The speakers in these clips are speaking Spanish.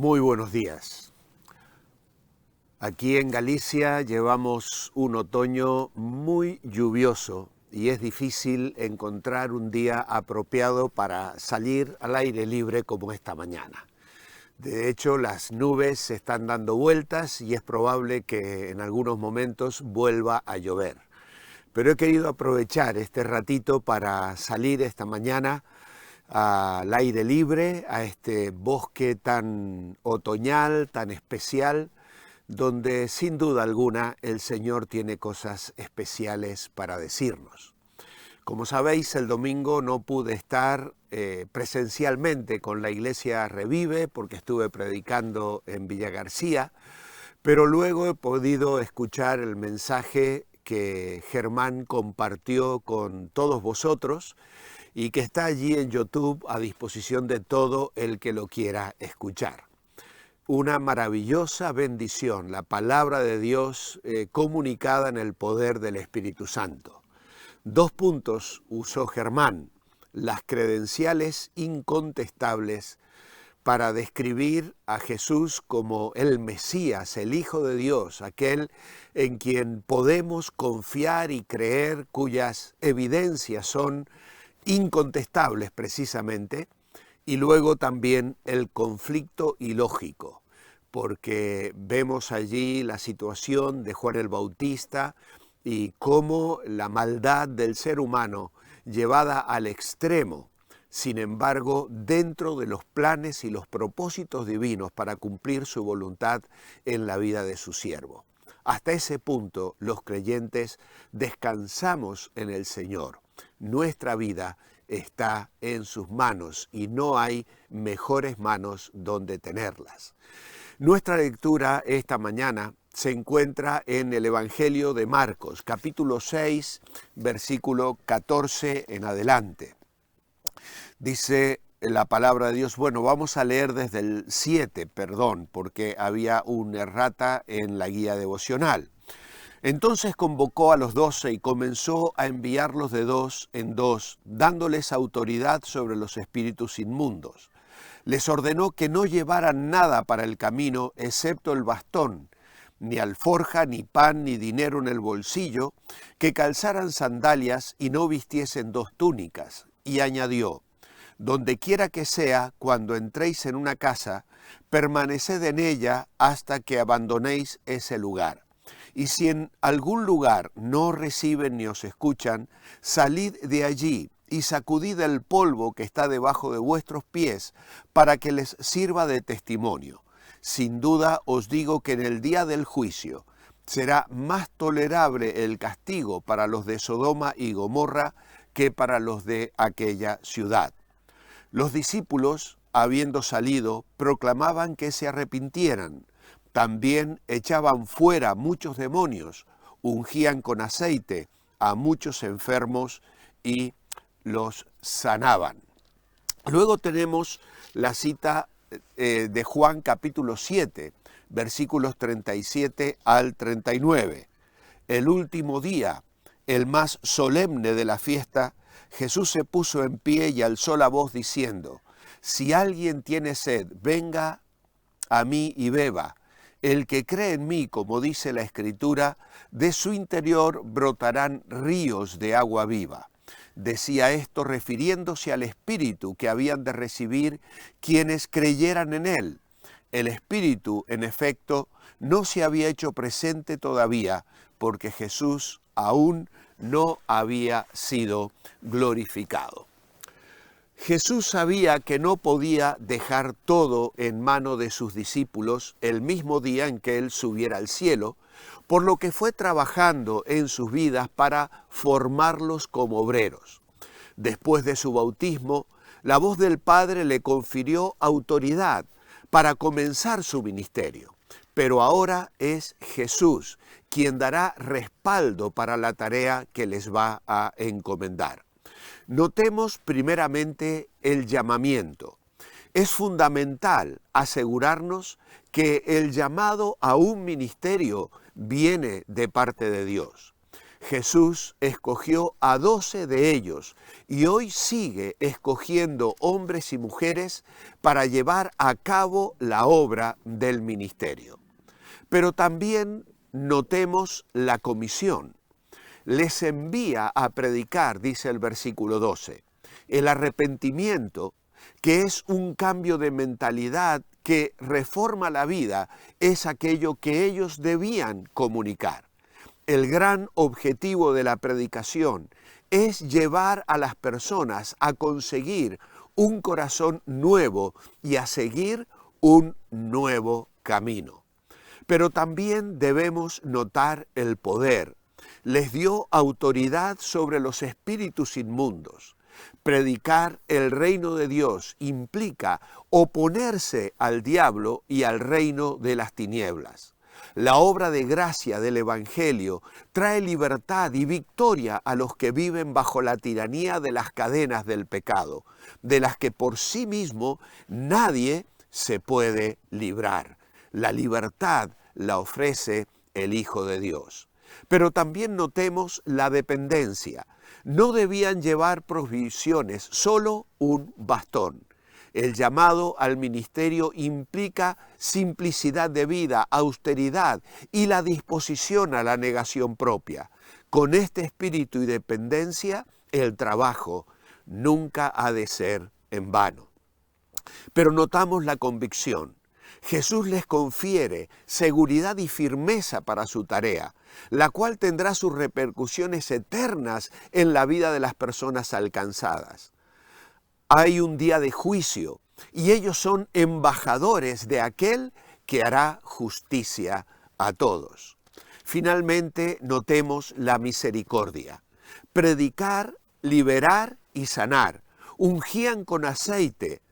Muy buenos días. Aquí en Galicia llevamos un otoño muy lluvioso y es difícil encontrar un día apropiado para salir al aire libre como esta mañana. De hecho, las nubes se están dando vueltas y es probable que en algunos momentos vuelva a llover. Pero he querido aprovechar este ratito para salir esta mañana al aire libre, a este bosque tan otoñal, tan especial, donde sin duda alguna el Señor tiene cosas especiales para decirnos. Como sabéis, el domingo no pude estar presencialmente con la Iglesia Revive porque estuve predicando en Villa García, pero luego he podido escuchar el mensaje que Germán compartió con todos vosotros y que está allí en YouTube a disposición de todo el que lo quiera escuchar. Una maravillosa bendición, la palabra de Dios comunicada en el poder del Espíritu Santo. 2 puntos usó Germán: las credenciales incontestables para describir a Jesús como el Mesías, el Hijo de Dios, aquel en quien podemos confiar y creer, cuyas evidencias son incontestables precisamente, y luego también el conflicto ilógico, porque vemos allí la situación de Juan el Bautista y cómo la maldad del ser humano llevada al extremo, sin embargo, dentro de los planes y los propósitos divinos para cumplir su voluntad en la vida de su siervo. Hasta ese punto, los creyentes descansamos en el Señor. Nuestra vida está en sus manos y no hay mejores manos donde tenerlas. Nuestra lectura esta mañana se encuentra en el Evangelio de Marcos, capítulo 6, versículo 14 en adelante. Dice la palabra de Dios, vamos a leer desde el 7, porque había un errata en la guía devocional. Entonces convocó a los 12 y comenzó a enviarlos de 2 en 2, dándoles autoridad sobre los espíritus inmundos. Les ordenó que no llevaran nada para el camino, excepto el bastón, ni alforja, ni pan, ni dinero en el bolsillo, que calzaran sandalias y no vistiesen 2 túnicas. Y añadió: donde quiera que sea, cuando entréis en una casa, permaneced en ella hasta que abandonéis ese lugar. Y si en algún lugar no reciben ni os escuchan, salid de allí y sacudid el polvo que está debajo de vuestros pies, para que les sirva de testimonio. Sin duda os digo que en el día del juicio será más tolerable el castigo para los de Sodoma y Gomorra que para los de aquella ciudad. Los discípulos, habiendo salido, proclamaban que se arrepintieran. También echaban fuera muchos demonios, ungían con aceite a muchos enfermos y los sanaban. Luego tenemos la cita de Juan capítulo 7, versículos 37 al 39. El último día, el más solemne de la fiesta, Jesús se puso en pie y alzó la voz diciendo: si alguien tiene sed, venga a mí y beba. El que cree en mí, como dice la Escritura, de su interior brotarán ríos de agua viva. Decía esto refiriéndose al Espíritu que habían de recibir quienes creyeran en él. El Espíritu, en efecto, no se había hecho presente todavía, porque Jesús aún no había sido glorificado. Jesús sabía que no podía dejar todo en mano de sus discípulos el mismo día en que Él subiera al cielo, por lo que fue trabajando en sus vidas para formarlos como obreros. Después de su bautismo, la voz del Padre le confirió autoridad para comenzar su ministerio. Pero ahora es Jesús quien dará respaldo para la tarea que les va a encomendar. Notemos primeramente el llamamiento. Es fundamental asegurarnos que el llamado a un ministerio viene de parte de Dios. Jesús escogió a 12 de ellos y hoy sigue escogiendo hombres y mujeres para llevar a cabo la obra del ministerio. Pero también notemos la comisión. Les envía a predicar, dice el versículo 12, el arrepentimiento, que es un cambio de mentalidad que reforma la vida, es aquello que ellos debían comunicar. El gran objetivo de la predicación es llevar a las personas a conseguir un corazón nuevo y a seguir un nuevo camino. Pero también debemos notar el poder. Les dio autoridad sobre los espíritus inmundos. Predicar el reino de Dios implica oponerse al diablo y al reino de las tinieblas. La obra de gracia del Evangelio trae libertad y victoria a los que viven bajo la tiranía de las cadenas del pecado, de las que por sí mismo nadie se puede librar. La libertad la ofrece el Hijo de Dios. Pero también notemos la dependencia. No debían llevar provisiones, solo un bastón. El llamado al ministerio implica simplicidad de vida, austeridad y la disposición a la negación propia. Con este espíritu y dependencia, el trabajo nunca ha de ser en vano. Pero notamos la convicción. Jesús les confiere seguridad y firmeza para su tarea, la cual tendrá sus repercusiones eternas en la vida de las personas alcanzadas. Hay un día de juicio y ellos son embajadores de aquel que hará justicia a todos. Finalmente, notemos la misericordia. Predicar, liberar y sanar. Ungían con aceite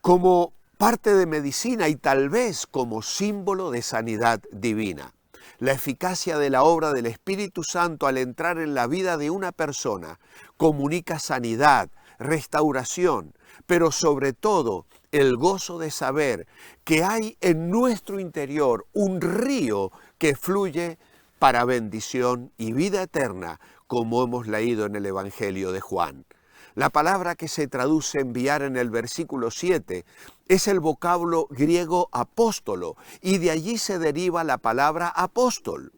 como parte de medicina y tal vez como símbolo de sanidad divina. La eficacia de la obra del Espíritu Santo al entrar en la vida de una persona comunica sanidad, restauración, pero sobre todo el gozo de saber que hay en nuestro interior un río que fluye para bendición y vida eterna, como hemos leído en el Evangelio de Juan. La palabra que se traduce enviar en el versículo 7 es el vocablo griego apóstolo y de allí se deriva la palabra apóstol.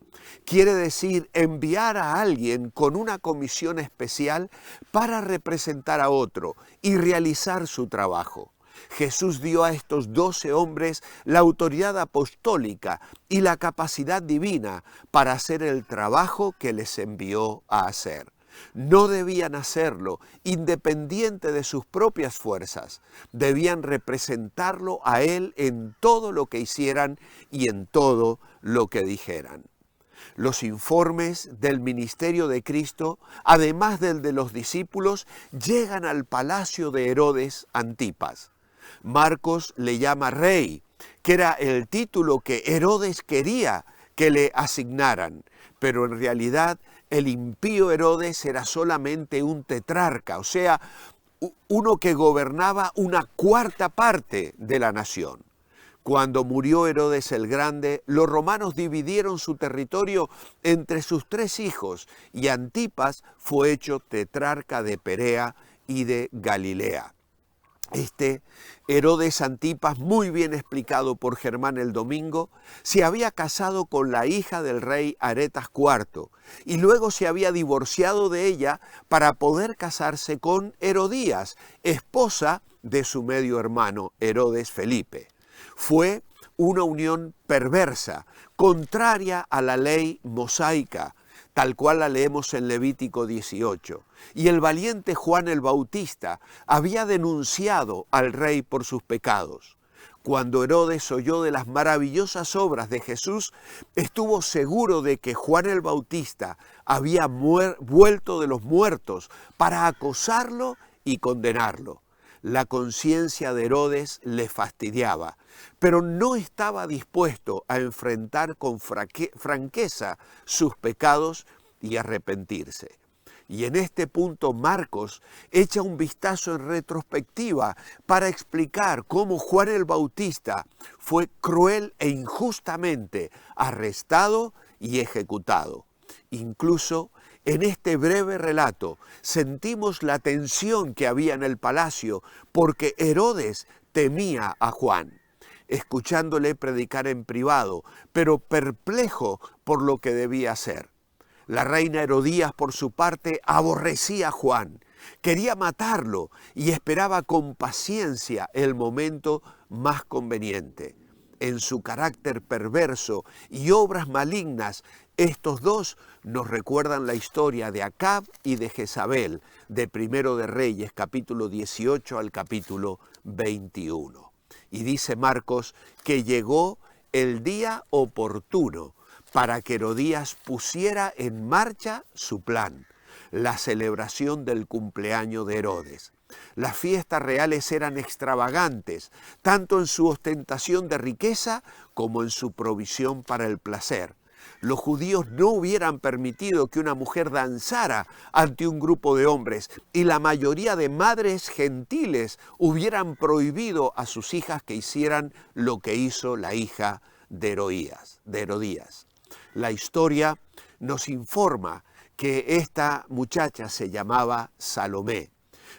Quiere decir enviar a alguien con una comisión especial para representar a otro y realizar su trabajo. Jesús dio a estos 12 hombres la autoridad apostólica y la capacidad divina para hacer el trabajo que les envió a hacer. No debían hacerlo independiente de sus propias fuerzas. Debían representarlo a Él en todo lo que hicieran y en todo lo que dijeran. Los informes del ministerio de Cristo, además del de los discípulos, llegan al palacio de Herodes Antipas. Marcos le llama rey, que era el título que Herodes quería que le asignaran, pero en realidad el impío Herodes era solamente un tetrarca, o sea, uno que gobernaba una cuarta parte de la nación. Cuando murió Herodes el Grande, los romanos dividieron su territorio entre sus 3 hijos y Antipas fue hecho tetrarca de Perea y de Galilea. Este Herodes Antipas, muy bien explicado por Germán el Domingo, se había casado con la hija del rey Aretas IV y luego se había divorciado de ella para poder casarse con Herodías, esposa de su medio hermano Herodes Felipe. Fue una unión perversa, contraria a la ley mosaica, tal cual la leemos en Levítico 18. Y el valiente Juan el Bautista había denunciado al rey por sus pecados. Cuando Herodes oyó de las maravillosas obras de Jesús, estuvo seguro de que Juan el Bautista había vuelto de los muertos para acosarlo y condenarlo. La conciencia de Herodes le fastidiaba, pero no estaba dispuesto a enfrentar con franqueza sus pecados y arrepentirse. Y en este punto Marcos echa un vistazo en retrospectiva para explicar cómo Juan el Bautista fue cruel e injustamente arrestado y ejecutado. Incluso En este breve relato sentimos la tensión que había en el palacio porque Herodes temía a Juan, escuchándole predicar en privado, pero perplejo por lo que debía hacer. La reina Herodías, por su parte, aborrecía a Juan, quería matarlo y esperaba con paciencia el momento más conveniente. En su carácter perverso y obras malignas, estos dos nos recuerdan la historia de Acab y de Jezabel, de Primero de Reyes, capítulo 18 al capítulo 21. Y dice Marcos que llegó el día oportuno para que Herodías pusiera en marcha su plan, la celebración del cumpleaños de Herodes. Las fiestas reales eran extravagantes, tanto en su ostentación de riqueza como en su provisión para el placer. Los judíos no hubieran permitido que una mujer danzara ante un grupo de hombres y la mayoría de madres gentiles hubieran prohibido a sus hijas que hicieran lo que hizo la hija de Herodías. La historia nos informa que esta muchacha se llamaba Salomé,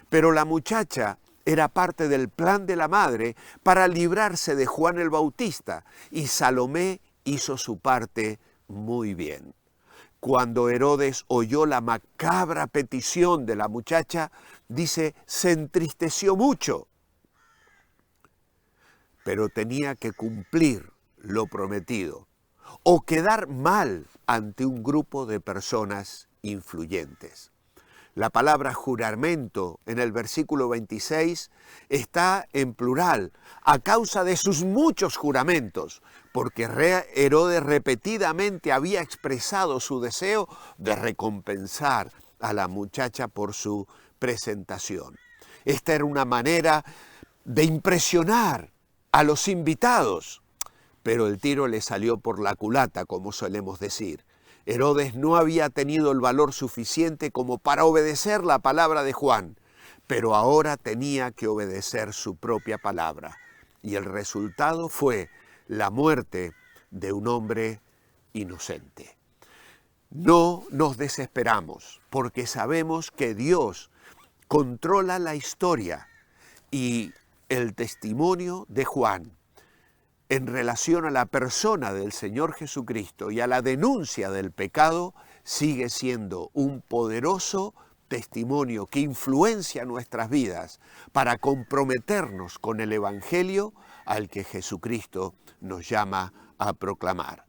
pero la muchacha era parte del plan de la madre para librarse de Juan el Bautista y Salomé hizo su parte muy bien. Cuando Herodes oyó la macabra petición de la muchacha, dice, se entristeció mucho, pero tenía que cumplir lo prometido o quedar mal ante un grupo de personas influyentes. La palabra juramento en el versículo 26 está en plural a causa de sus muchos juramentos, porque Herodes repetidamente había expresado su deseo de recompensar a la muchacha por su presentación. Esta era una manera de impresionar a los invitados, pero el tiro le salió por la culata, como solemos decir. Herodes no había tenido el valor suficiente como para obedecer la palabra de Juan, pero ahora tenía que obedecer su propia palabra. Y el resultado fue la muerte de un hombre inocente. No nos desesperamos, porque sabemos que Dios controla la historia y el testimonio de Juan en relación a la persona del Señor Jesucristo y a la denuncia del pecado, sigue siendo un poderoso testimonio que influencia nuestras vidas para comprometernos con el Evangelio al que Jesucristo nos llama a proclamar.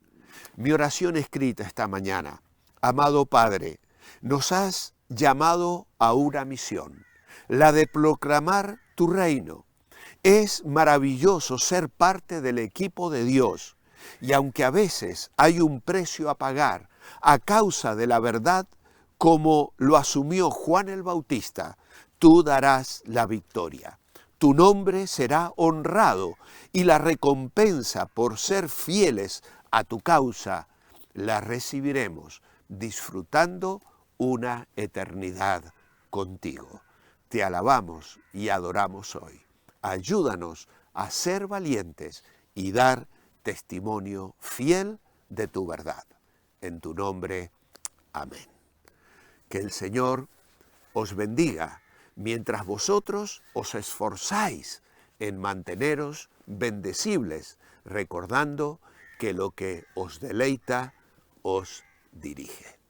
Mi oración escrita esta mañana: amado Padre, nos has llamado a una misión, la de proclamar tu reino. Es maravilloso ser parte del equipo de Dios y aunque a veces hay un precio a pagar a causa de la verdad, como lo asumió Juan el Bautista, tú darás la victoria. Tu nombre será honrado y la recompensa por ser fieles a tu causa la recibiremos disfrutando una eternidad contigo. Te alabamos y adoramos hoy. Ayúdanos a ser valientes y dar testimonio fiel de tu verdad. En tu nombre, amén. Que el Señor os bendiga mientras vosotros os esforzáis en manteneros bendecibles, recordando que lo que os deleita os dirige.